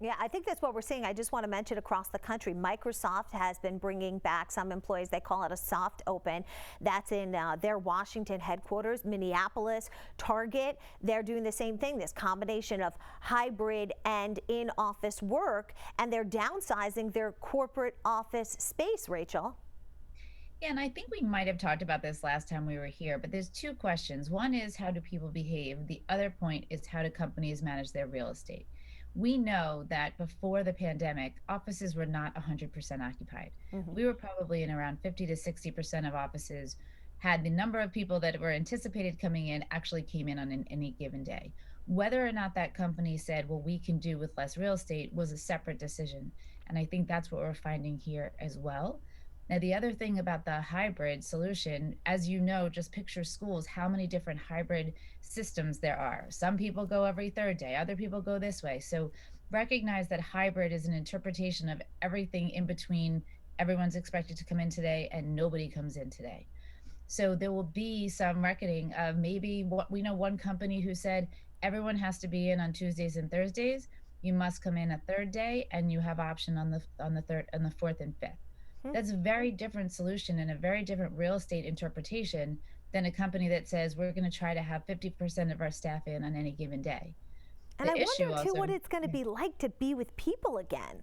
Yeah, I think that's what we're seeing. I just want to mention across the country, Microsoft has been bringing back some employees. They call it a soft open. That's in their Washington headquarters, Minneapolis. Target, they're doing the same thing, this combination of hybrid and in-office work, and they're downsizing their corporate office space, Rachel. Yeah, and I think we might have talked about this last time we were here, but there's two questions. One is how do people behave? The other point is how do companies manage their real estate? We know that before the pandemic, offices were not 100% occupied. Hmm. We were probably in around 50 to 60% of offices had the number of people that were anticipated coming in actually came in on any given day. Whether or not that company said, well, we can do with less real estate was a separate decision. And I think that's what we're finding here as well. Now, the other thing about the hybrid solution, as you know, just picture schools, how many different hybrid systems there are. Some people go every third day, other people go this way. So recognize that hybrid is an interpretation of everything in between. Everyone's expected to come in today and nobody comes in today. So there will be some reckoning of maybe what we know one company who said everyone has to be in on Tuesdays and Thursdays. You must come in a third day and you have option on the third and the fourth and fifth. That's a very different solution and a very different real estate interpretation than a company that says we're going to try to have 50% of our staff in on any given day. And I The wonder issue too also, what it's going to yeah. be like to be with people again.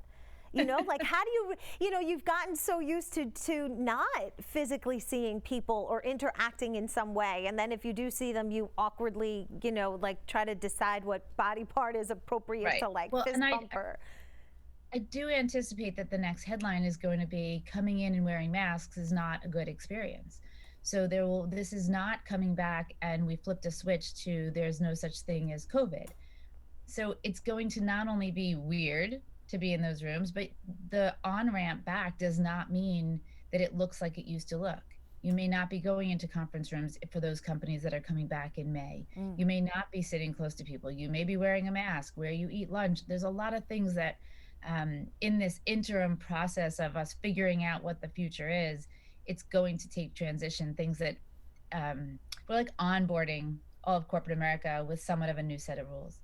Like how do you've gotten so used to not physically seeing people or interacting in some way. And then if you do see them, you awkwardly, like try to decide what body part is appropriate Right. to like Well, fist and bump her. I do anticipate that the next headline is going to be coming in and wearing masks is not a good experience. So this is not coming back and we flipped a switch to there's no such thing as COVID. So it's going to not only be weird to be in those rooms, but the on ramp back does not mean that it looks like it used to look. You may not be going into conference rooms for those companies that are coming back in May. Mm. You may not be sitting close to people. You may be wearing a mask where you eat lunch. There's a lot of things that, in this interim process of us figuring out what the future is, it's going to take transition, things that we're like onboarding all of corporate America with somewhat of a new set of rules.